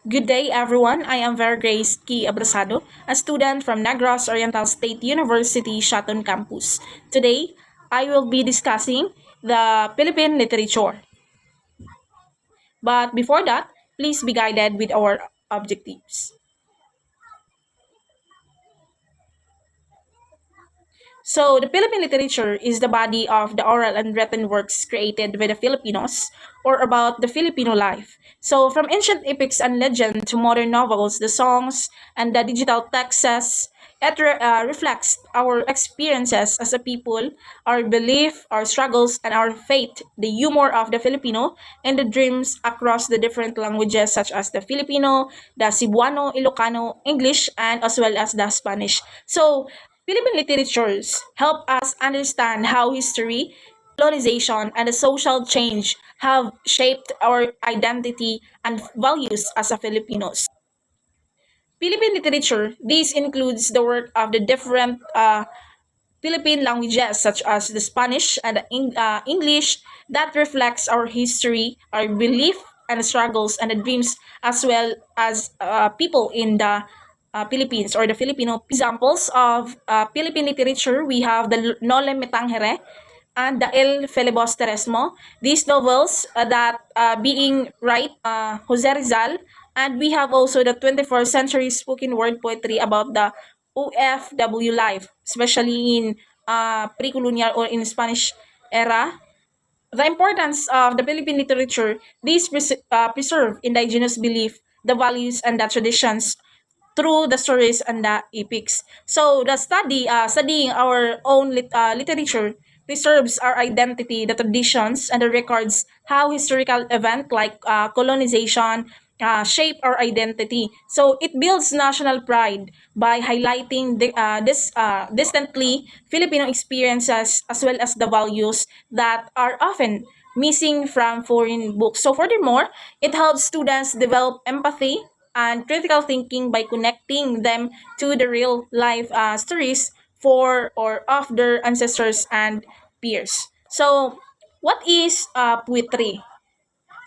Good day, everyone. I am Vergrace Key Abrasado, a student from Negros Oriental State University, Shaton Campus. Today, I will be discussing the Philippine literature. But before that, please be guided with our objectives. So, the Philippine literature is the body of the oral and written works created by the Filipinos or about the Filipino life. So, from ancient epics and legend to modern novels, the songs, and the digital texts, it reflects our experiences as a people, our belief, our struggles, and our faith, the humor of the Filipino, and the dreams across the different languages such as the Filipino, the Cebuano, Ilocano, English, and as well as the Spanish. So, Philippine literatures help us understand how history, colonization, and the social change have shaped our identity and values as a Filipinos. Philippine literature, this includes the work of the different Philippine languages such as the Spanish and the English that reflects our history, our belief and struggles and the dreams as well as people in the Philippines or the Filipino. Examples of Philippine literature, we have the Nole Me Tangere and the El Filibusterismo. These novels that being Jose Rizal, and we have also the 21st century spoken word poetry about the OFW life, especially in pre-colonial or in Spanish era. The importance of the Philippine literature, these preserve indigenous belief, the values and the traditions through the stories and the epics. So the studying our own literature preserves our identity, the traditions, and the records how historical event like colonization shape our identity. So it builds national pride by highlighting this distantly Filipino experiences as well as the values that are often missing from foreign books. So furthermore, it helps students develop empathy and critical thinking by connecting them to the real life stories for or of their ancestors and peers. So, what is poetry?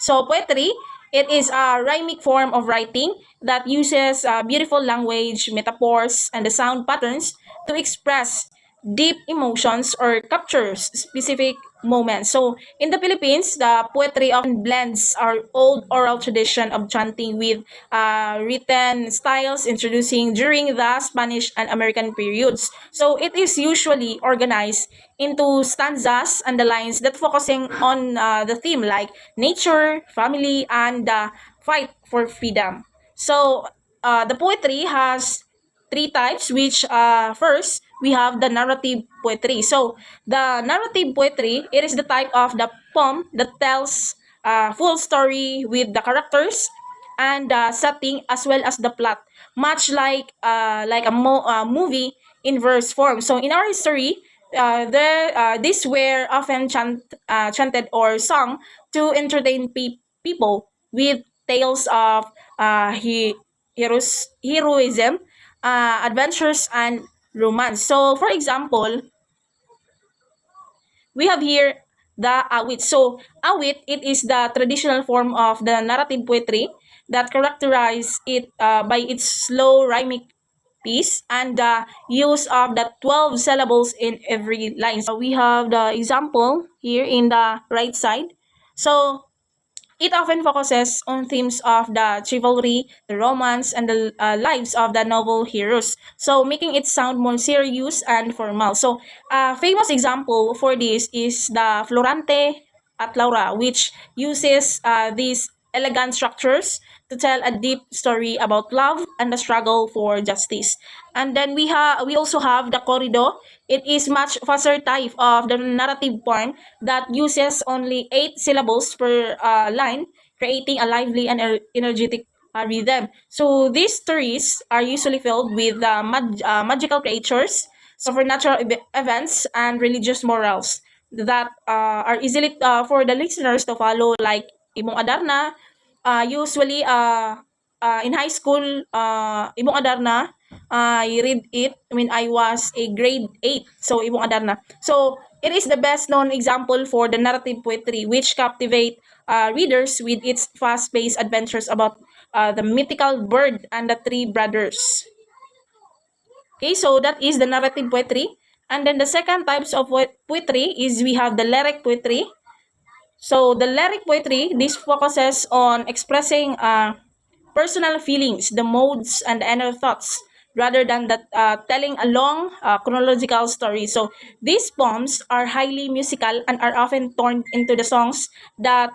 So poetry, it is a rhythmic form of writing that uses beautiful language, metaphors, and the sound patterns to express deep emotions or captures specific moments. So in the Philippines, the poetry often blends our old oral tradition of chanting with written styles introducing during the Spanish and American periods. So it is usually organized into stanzas and the lines that focusing on the theme like nature, family, and the fight for freedom. So the poetry has three types, which first we have the narrative poetry. So the narrative poetry, it is the type of the poem that tells a full story with the characters and the setting as well as the plot, much like a movie in verse form. So in our history, these were often chanted or sung to entertain people with tales of heroism, adventures, and romance. So, for example, we have here the awit. So, awit, it is the traditional form of the narrative poetry that characterize it by its slow rhythmic piece and the use of the 12 syllables in every line. So, we have the example here in the right side. So, it often focuses on themes of the chivalry, the romance, and the lives of the novel heroes, so making it sound more serious and formal. So, a famous example for this is the Florante at Laura, which uses these elegant structures to tell a deep story about love and the struggle for justice. And then we also have the corrido. It is much faster type of the narrative poem that uses only 8 syllables per line, creating a lively and energetic rhythm. So these stories are usually filled with magical creatures, supernatural events, and religious morals that are easily for the listeners to follow, like Ibong Adarna. Usually, in high school, Ibong Adarna, I read it when I was a grade 8. So, Ibong Adarna. So, It is the best known example for the narrative poetry, which captivate readers with its fast-paced adventures about the mythical bird and the three brothers. Okay, so that is the narrative poetry. And then the second types of poetry is we have the lyric poetry. So the lyric poetry, this focuses on expressing personal feelings, the modes, and the inner thoughts, rather than that telling a long chronological story. So these poems are highly musical and are often turned into the songs that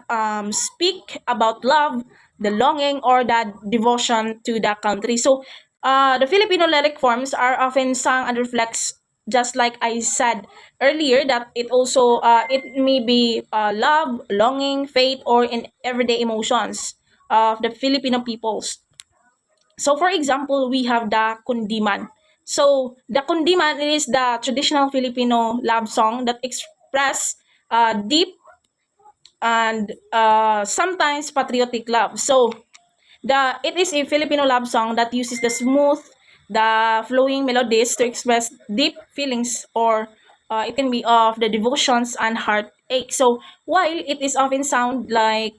speak about love, the longing, or the devotion to the country. So the Filipino lyric forms are often sung and reflects, just like I said earlier, that it may be love, longing, faith, or in everyday emotions of the Filipino peoples. So for example, we have the kundiman. So the kundiman is the traditional Filipino love song that express deep and sometimes patriotic love. So it is a Filipino love song that uses the flowing melodies to express deep feelings, or it can be of the devotions and heartache. So while it is often sound like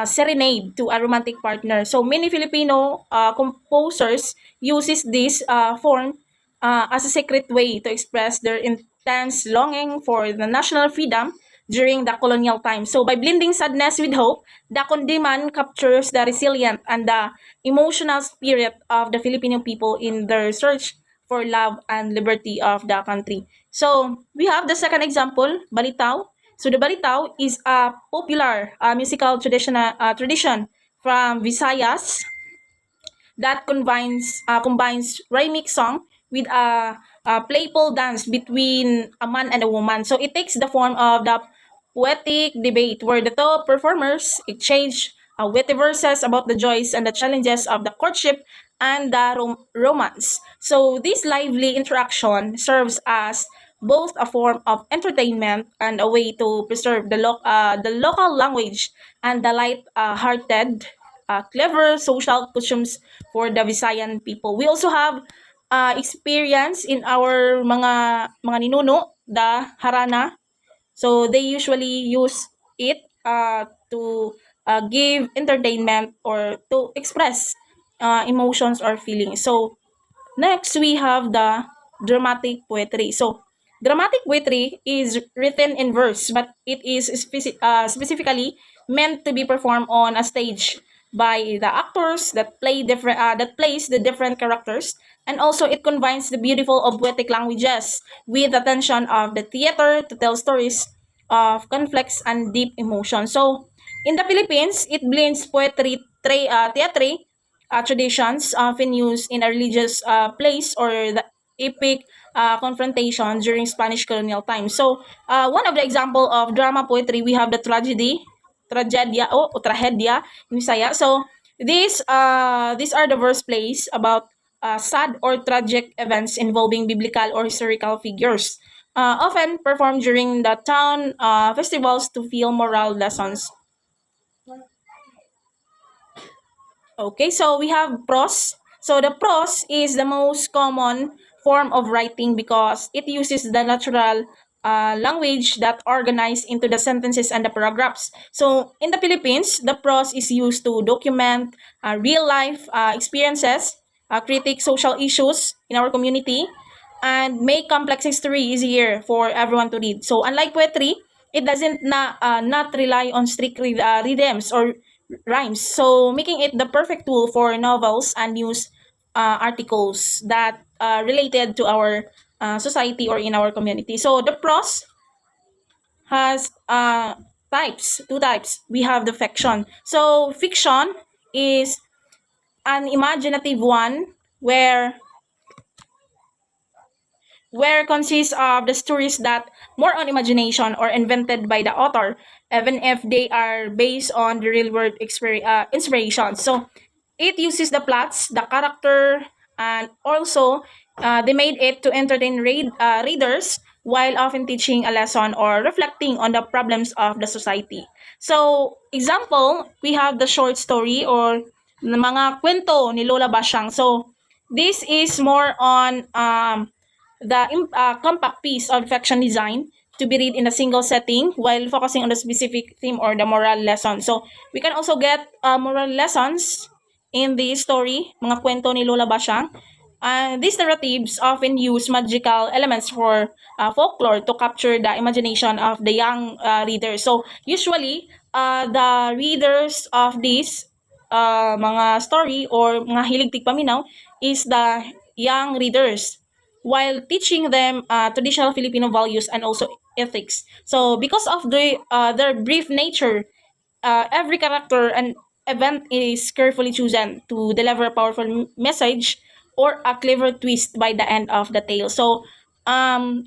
serenade to a romantic partner. So many Filipino composers uses this form as a secret way to express their intense longing for the national freedom during the colonial time. So by blending sadness with hope, the Kundiman captures the resilient and the emotional spirit of the Filipino people in their search for love and liberty of the country. So we have the second example, Balitaw. So the Balitaw is a popular musical tradition from Visayas that combines rhythmic song with a playful dance between a man and a woman. So it takes the form of the poetic debate where the two performers exchange witty verses about the joys and the challenges of the courtship and the romance. So this lively interaction serves as both a form of entertainment and a way to preserve the local language and the light-hearted, clever social customs for the Visayan people. We also have experience in our mga ninuno, the harana. So they usually use it to give entertainment or to express emotions or feelings. So next, we have the dramatic poetry. So, dramatic poetry is written in verse, but it is specifically meant to be performed on a stage by the actors that plays the different characters, and also it combines the beautiful of poetic languages with the tension of the theater to tell stories of conflicts and deep emotion. So, in the Philippines, it blends theatre traditions often used in a religious place or the epic confrontation during Spanish colonial times. So, one of the example of drama poetry, we have the tragedia in Visaya. So, these are the verse plays about sad or tragic events involving biblical or historical figures, often performed during the town festivals to feel moral lessons. Okay, so we have prose. So the prose is the most common form of writing because it uses the natural language that organized into the sentences and the paragraphs. So in the Philippines, the prose is used to document real life experiences, critique social issues in our community, and make complex history easier for everyone to read. So unlike poetry, it doesn't not rely on strict rhythms or rhymes, so making it the perfect tool for novels and news articles that related to our society or in our community. So the prose has two types. We have the fiction. So fiction is an imaginative one where consists of the stories that more on imagination or invented by the author, even if they are based on the real world inspiration. So it uses the plots, the character, and also they made it to entertain readers while often teaching a lesson or reflecting on the problems of the society. So, example, we have the short story or mga kwento ni Lola Basyang. So, this is more on compact piece of fiction design to be read in a single setting while focusing on the specific theme or the moral lesson. So we can also get moral lessons in the story, mga kwento ni Lola Basyang. These narratives often use magical elements for folklore to capture the imagination of the young readers. So usually, the readers of this mga story or mga hilig tigpaminaw is the young readers while teaching them traditional Filipino values and also ethics. So because of their brief nature, every character and event is carefully chosen to deliver a powerful message or a clever twist by the end of the tale. So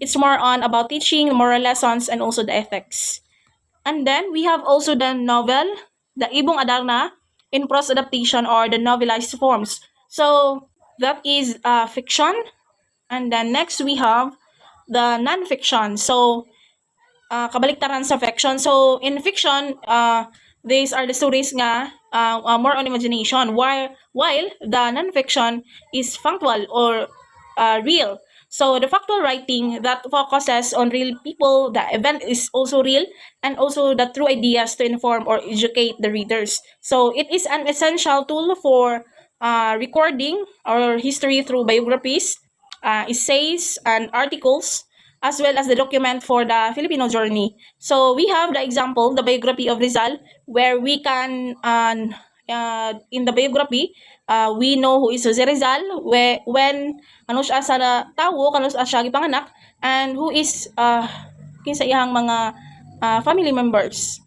it's more on about teaching moral lessons and also the ethics. And then we have also the novel, the Ibong Adarna, in prose adaptation or the novelized forms. So that is fiction. And then next we have the non-fiction. So kabaliktaran sa fiction. So in fiction, these are the stories nga more on imagination, while the non-fiction is factual or real. So the factual writing that focuses on real people, the event is also real, and also the true ideas to inform or educate the readers. So it is an essential tool for recording our history through biographies, essays, and articles, as well as the document for the Filipino journey. So we have the example, the biography of Rizal, where we can, in the biography, we know who is Jose Rizal, when ano siya sa tawo, kano siya gipanganak, and who is kinsa iyang mga family members.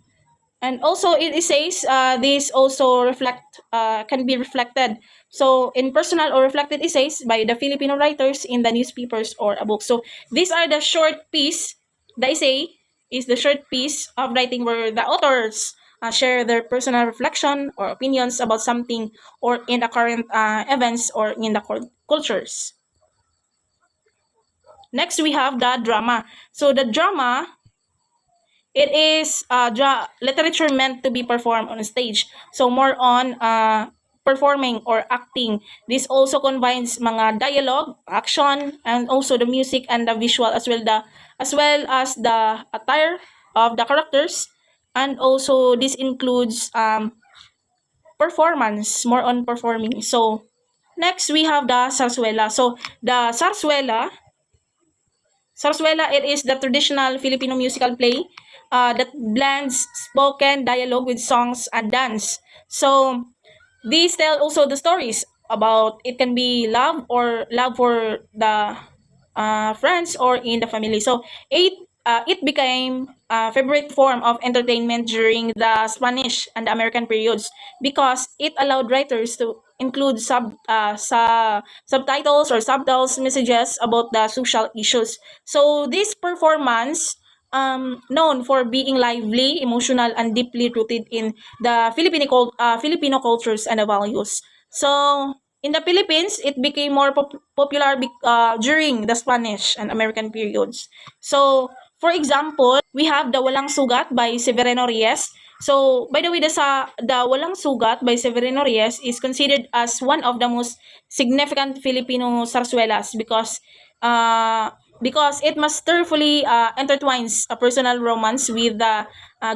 And also it says this also can be reflected. So in personal or reflected essays by the Filipino writers in the newspapers or a book. So these are the short piece. The essay is the short piece of writing where the authors share their personal reflection or opinions about something or in the current events or in the cultures. Next we have the drama. So the drama, it is literature meant to be performed on stage. So more on performing or acting. This also combines mga dialogue, action, and also the music and the visual as well as the attire of the characters. And also this includes performance, more on performing. So next we have the sarsuela. So the sarsuela, it is the traditional Filipino musical play that blends spoken dialogue with songs and dance. So these tell also the stories about, it can be love or love for the friends or in the family. So it became a favorite form of entertainment during the Spanish and the American periods because it allowed writers to include subtitles or subtitles messages about the social issues. So this performance, known for being lively, emotional, and deeply rooted in the Filipino cultures and the values. So in the Philippines, it became more popular during the Spanish and American periods. So, for example, we have the Walang Sugat by Severino Reyes. So, by the way, the Walang Sugat by Severino Reyes is considered as one of the most significant Filipino zarzuelas because it masterfully intertwines a personal romance with the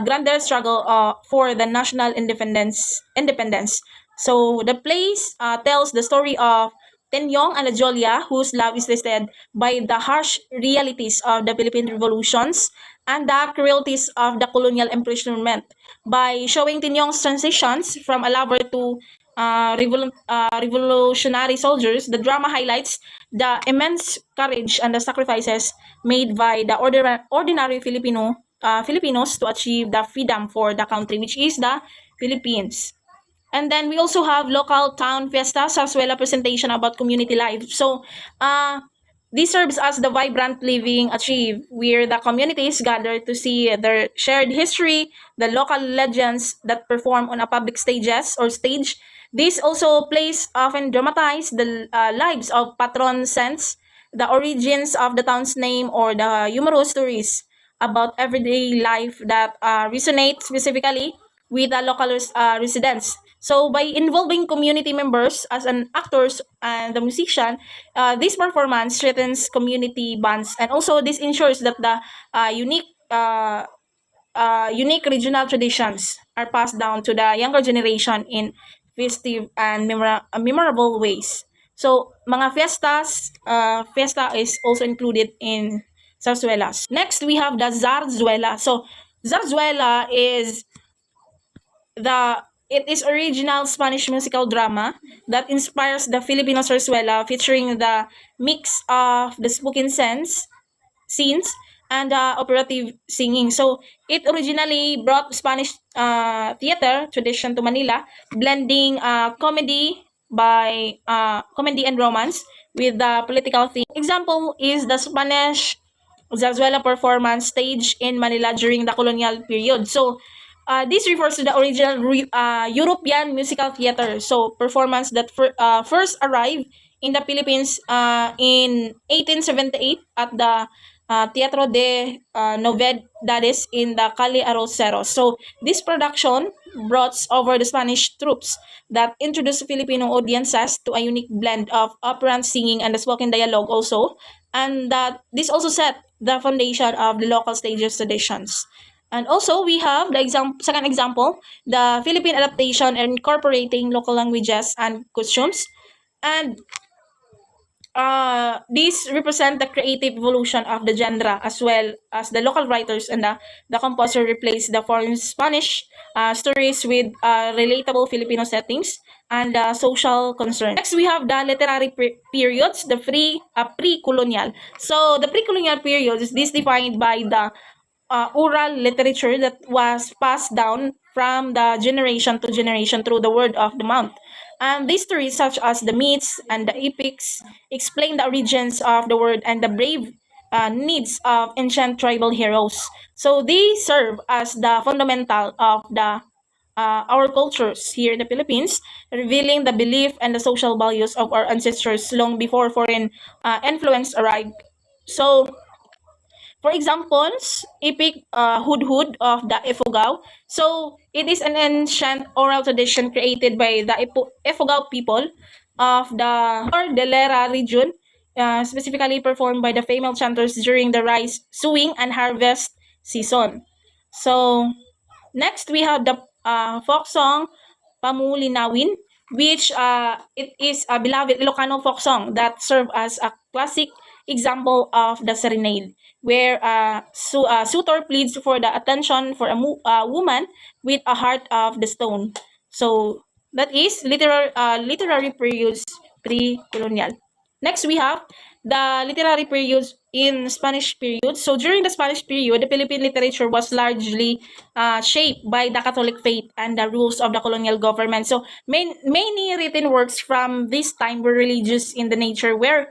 grander struggle for the national independence. So the plays tells the story of Tenyong and Jolia, whose love is tested by the harsh realities of the Philippine revolutions and the cruelties of the colonial imprisonment. By showing Tenyong's transitions from a lover to revolutionary soldiers, the drama highlights the immense courage and the sacrifices made by the ordinary Filipinos to achieve the freedom for the country, which is the Philippines. And then we also have local town fiestas as well as presentation about community life. So this serves as the vibrant living achieved where the communities gather to see their shared history, the local legends that perform on a public stage. This also plays often dramatize the lives of patron saints, the origins of the town's name, or the humorous stories about everyday life that resonate specifically with the local residents. So by involving community members as an actors and the musician, this performance strengthens community bonds, and also this ensures that the unique regional traditions are passed down to the younger generation in festive and memorable ways. So, mga fiesta is also included in zarzuelas. Next, we have the zarzuela. So, zarzuela is the it is original Spanish musical drama that inspires the Filipino zarzuela, featuring the mix of the spoken scenes and operative singing. So it originally brought Spanish theater tradition to Manila, blending comedy and romance with the political theme. Example is the Spanish Zarzuela performance staged in Manila during the colonial period. So this refers to the original European musical theater. So performance that first arrived in the Philippines in 1878 at the Teatro de Novedades in the Calle Arroceros. So this production brought over the Spanish troops that introduced Filipino audiences to a unique blend of operant singing and the spoken dialogue also, and that this also set the foundation of the local stages traditions. And also, we have the second example, the Philippine adaptation and incorporating local languages and costumes. And these represent the creative evolution of the genre, as well as the local writers and the composer replace the foreign Spanish stories with relatable Filipino settings and social concerns. Next, we have the literary periods, the pre-colonial. So the pre-colonial period is this defined by the oral literature that was passed down from the generation to generation through the word of the mouth. And these stories, such as the myths and the epics, explain the origins of the world and the brave needs of ancient tribal heroes. So they serve as the fundamental of the our cultures here in the Philippines, revealing the belief and the social values of our ancestors long before foreign influence arrived. So for examples, epic hudhud of the Ifugao. So it is an ancient oral tradition created by the Ifugao people of the Cordillera region, specifically performed by the female chanters during the rice sowing and harvest season. So next, we have the folk song Pamulinawin, which it is a beloved Ilocano folk song that served as a classic example of the serenade, where suitor pleads for the attention for a woman with a heart of the stone. So that is literary periods pre-colonial. Next, we have the literary periods in Spanish period. So during the Spanish period, the Philippine literature was largely shaped by the Catholic faith and the rules of the colonial government. So many written works from this time were religious in the nature, were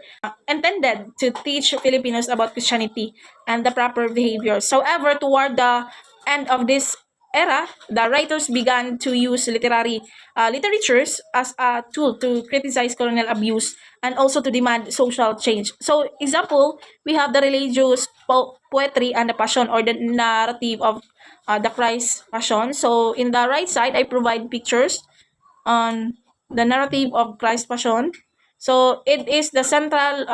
intended to teach Filipinos about Christianity and the proper behaviors. However, toward the end of this era, the writers began to use literatures as a tool to criticize colonial abuse and also to demand social change. So, example, we have the religious poetry and the passion, or the narrative of the Christ passion. So, in the right side, I provide pictures on the narrative of Christ passion. So, it is the central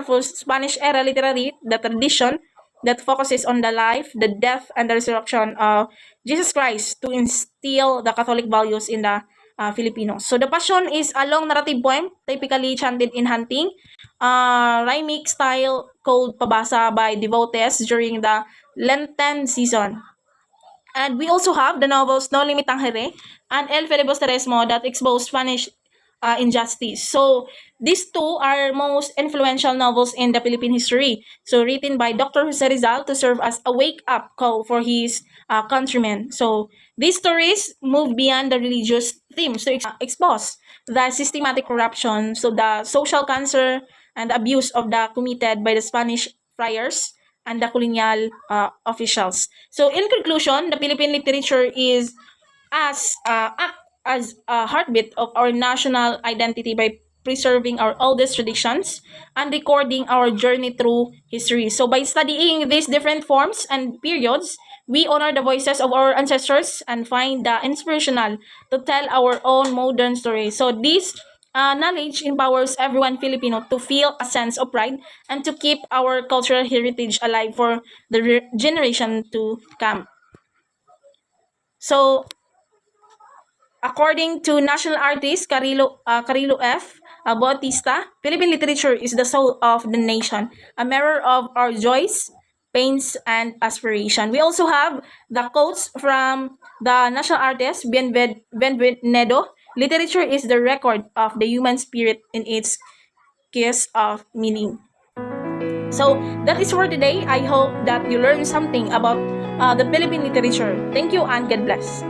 for Spanish era literary, the tradition that focuses on the life, the death, and the resurrection of Jesus Christ to instill the Catholic values in the Filipinos. So the Passion is a long narrative poem, typically chanted in hunting, rhymic style called pabasa by devotees during the Lenten season. And we also have the novels No Limit Tangere and El Filibusterismo that expose Spanish injustice. So these two are most influential novels in the Philippine history. So written by Dr. Jose Rizal to serve as a wake-up call for his countrymen. So these stories move beyond the religious themes to expose the systematic corruption, so the social cancer and abuse of the committed by the Spanish friars and the colonial officials. So in conclusion, the Philippine literature is act as a heartbeat of our national identity by preserving our oldest traditions and recording our journey through history. So by studying these different forms and periods, We honor the voices of our ancestors and find the inspirational to tell our own modern story. So this knowledge empowers everyone Filipino to feel a sense of pride and to keep our cultural heritage alive for the generation to come. So according to national artist Carilo F. Bautista, Philippine literature is the soul of the nation, a mirror of our joys, pains, and aspiration. We also have the quotes from the national artist Bienvenido. Literature is the record of the human spirit in its kiss of meaning. So that is for today. I hope that you learned something about the Philippine literature. Thank you and God bless.